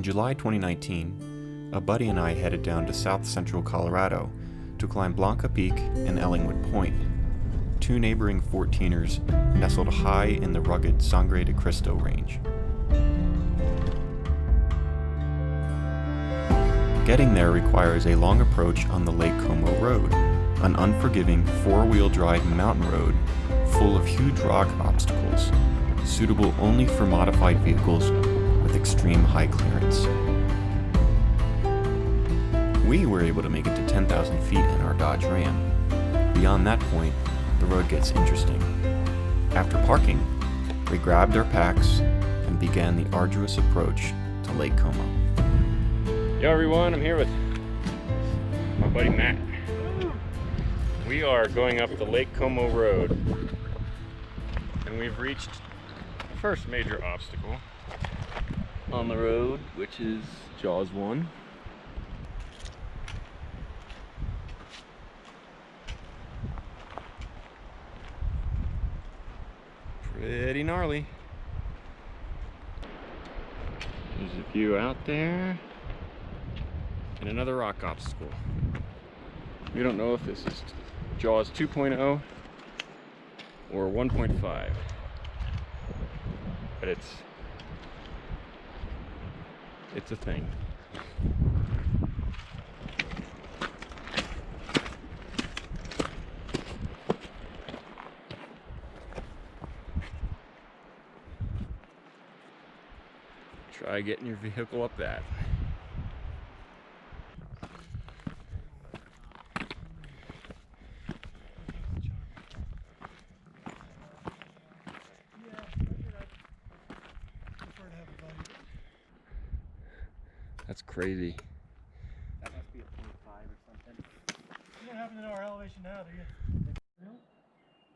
In July 2019, a buddy and I headed down to south central Colorado to climb Blanca Peak and Ellingwood Point, two neighboring 14ers nestled high in the rugged Sangre de Cristo Range. Getting there requires a long approach on the Lake Como Road, an unforgiving four-wheel drive mountain road full of huge rock obstacles, suitable only for modified vehicles with extreme high clearance. We were able to make it to 10,000 feet in our Dodge Ram. Beyond that point, the road gets interesting. After parking, we grabbed our packs and began the arduous approach to Lake Como. Yo everyone, I'm here with my buddy Matt. We are going up the Lake Como Road, and we've reached the first major obstacle on the road, which is Jaws 1. Pretty gnarly. There's a view out there, and another rock obstacle. We don't know if this is Jaws 2.0 or 1.5, but it's a thing. Try getting your vehicle up that. That's crazy. That must be a 25 or something. You don't happen to know our elevation now, do you?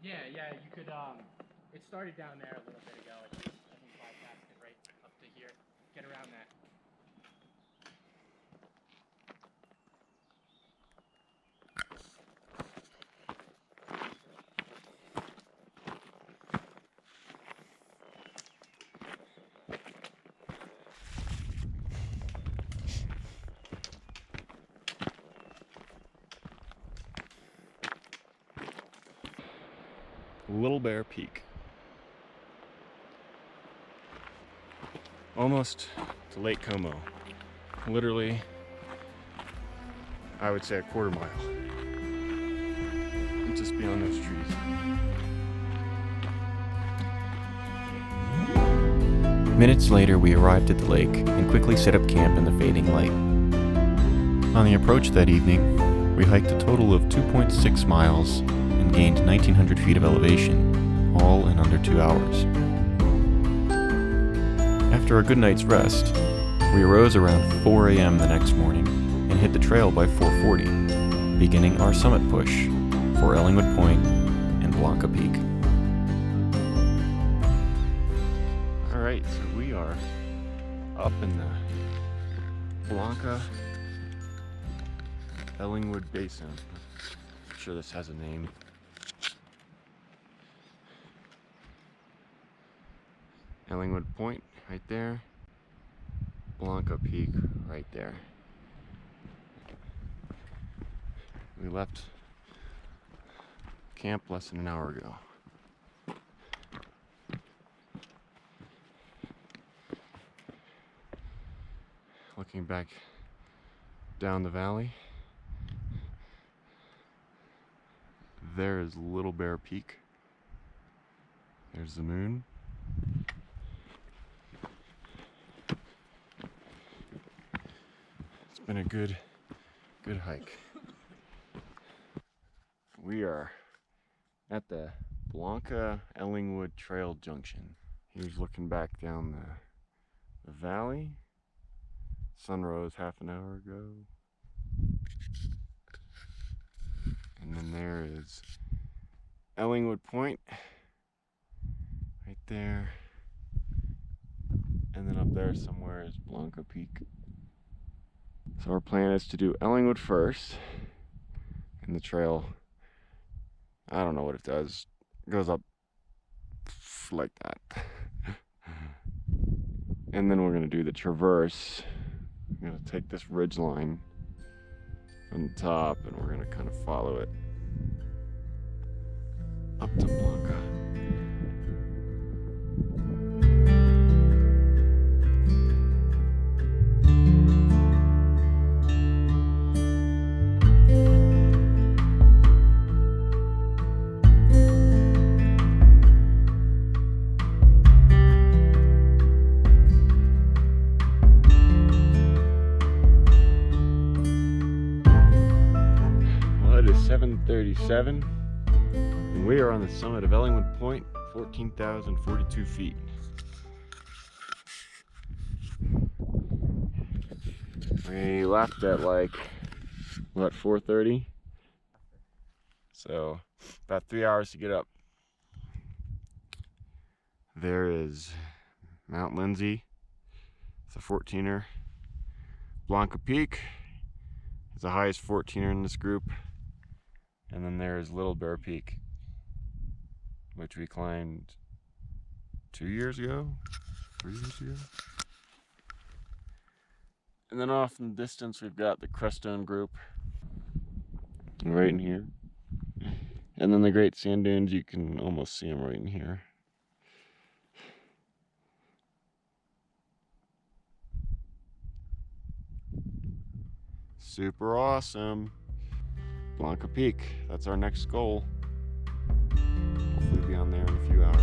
Yeah, you could, it started down there a little bit ago. I think bypassed it right up to here. Get around that. Little Bear Peak. Almost to Lake Como. Literally, I would say a quarter mile. Just beyond those trees. Minutes later, we arrived at the lake and quickly set up camp in the fading light. On the approach that evening, we hiked a total of 2.6 miles and gained 1,900 feet of elevation, all in under 2 hours. After a good night's rest, we arose around 4 a.m. the next morning and hit the trail by 4:40, beginning our summit push for Ellingwood Point and Blanca Peak. Alright, so we are up in the Blanca Ellingwood Basin. I'm sure this has a name. Ellingwood Point right there, Blanca Peak right there. We left camp less than an hour ago. Looking back down the valley, there is Little Bear Peak. There's the moon. It's been a good hike. We are at the Blanca Ellingwood Trail Junction. Here's looking back down the valley. Sun rose half an hour ago. And then there is Ellingwood Point right there. And then up there somewhere is Blanca Peak. So our plan is to do Ellingwood first, and the trail, I don't know what it does, it goes up like that. And then we're going to do the traverse. I'm going to take this ridge line from the top and we're going to kind of follow it up to Blanca. Well, it is 7:37 and we are on the summit of Ellingwood Point, 14,042 feet. We left at like, what, 4:30? So, about 3 hours to get up. There is Mount Lindsay, it's a 14er. Blanca Peak is the highest 14er in this group. And then there's Little Bear Peak, which we climbed 2 years ago, 3 years ago. And then off in the distance, we've got the Crestone group, right in here. And then the Great Sand Dunes, you can almost see them right in here. Super awesome. Blanca Peak, that's our next goal. Hopefully be on there in a few hours.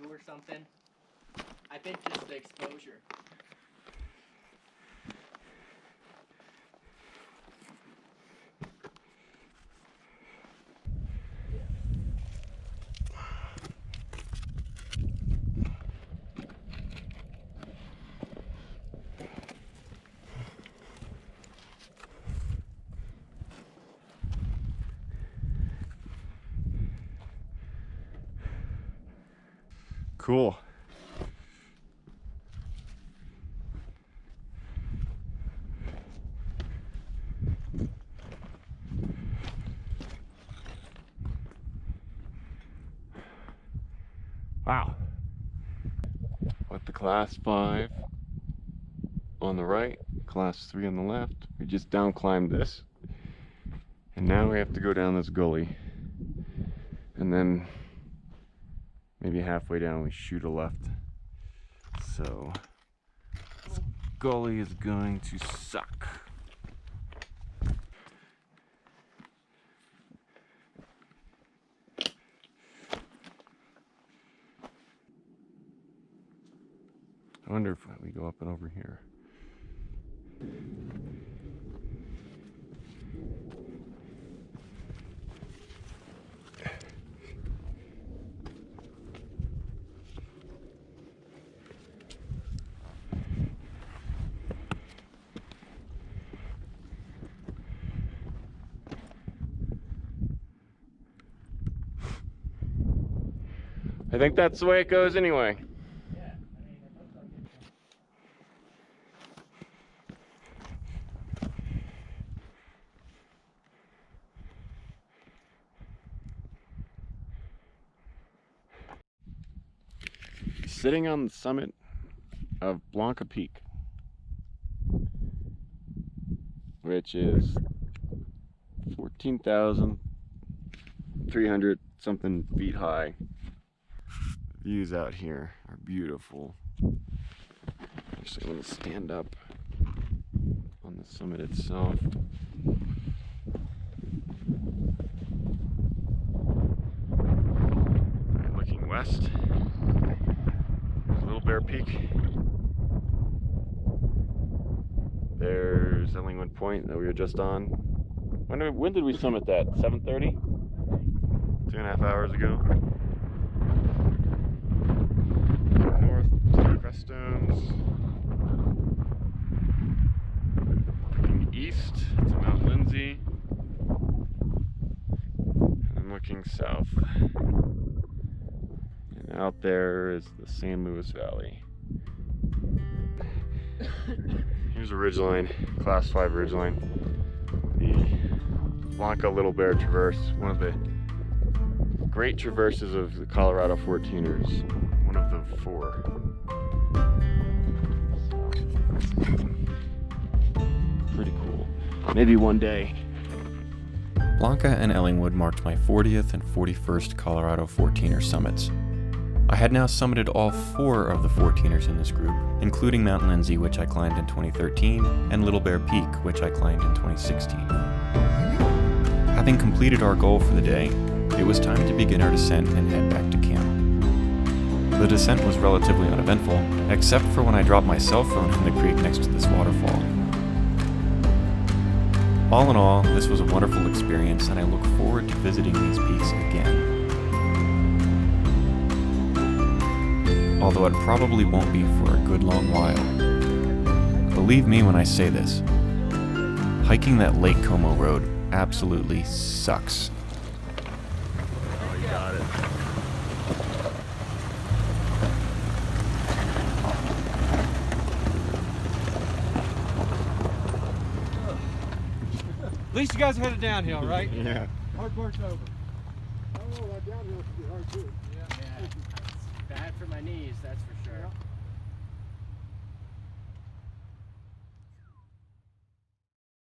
Or something. I think just the exposure. Cool. Wow. With the class 5 on the right, class 3 on the left. We just down climbed this. And now we have to go down this gully. And then maybe halfway down we shoot a left. So this gully is going to suck. I wonder if we go up and over here. I think that's the way it goes anyway. Sitting on the summit of Blanca Peak. which is 14,300 something feet high. Views out here are beautiful. Actually, I'm going to stand up on the summit itself. Right, looking west, there's Little Bear Peak. There's Ellingwood Point that we were just on. When did we summit that? 7:30? 2.5 hours ago. North to the Creststones. Looking east to Mount Lindsay. And I'm looking south. And out there is the San Luis Valley. Here's a ridgeline, class 5 ridgeline. The Blanca Little Bear Traverse, one of the great traverses of the Colorado 14ers, one of the 4. So, pretty cool. Maybe one day. Blanca and Ellingwood marked my 40th and 41st Colorado 14er summits. I had now summited all 4 of the 14ers in this group, including Mount Lindsay, which I climbed in 2013, and Little Bear Peak, which I climbed in 2016. Having completed our goal for the day, it was time to begin our descent and head back to camp. The descent was relatively uneventful, except for when I dropped my cell phone in the creek next to this waterfall. All in all, this was a wonderful experience, and I look forward to visiting these peaks again. Although it probably won't be for a good long while. Believe me when I say this, hiking that Lake Como road absolutely sucks. Oh, you got it. At least you guys are headed downhill, right? Yeah. Hard part's over. Oh, that downhill should be hard too.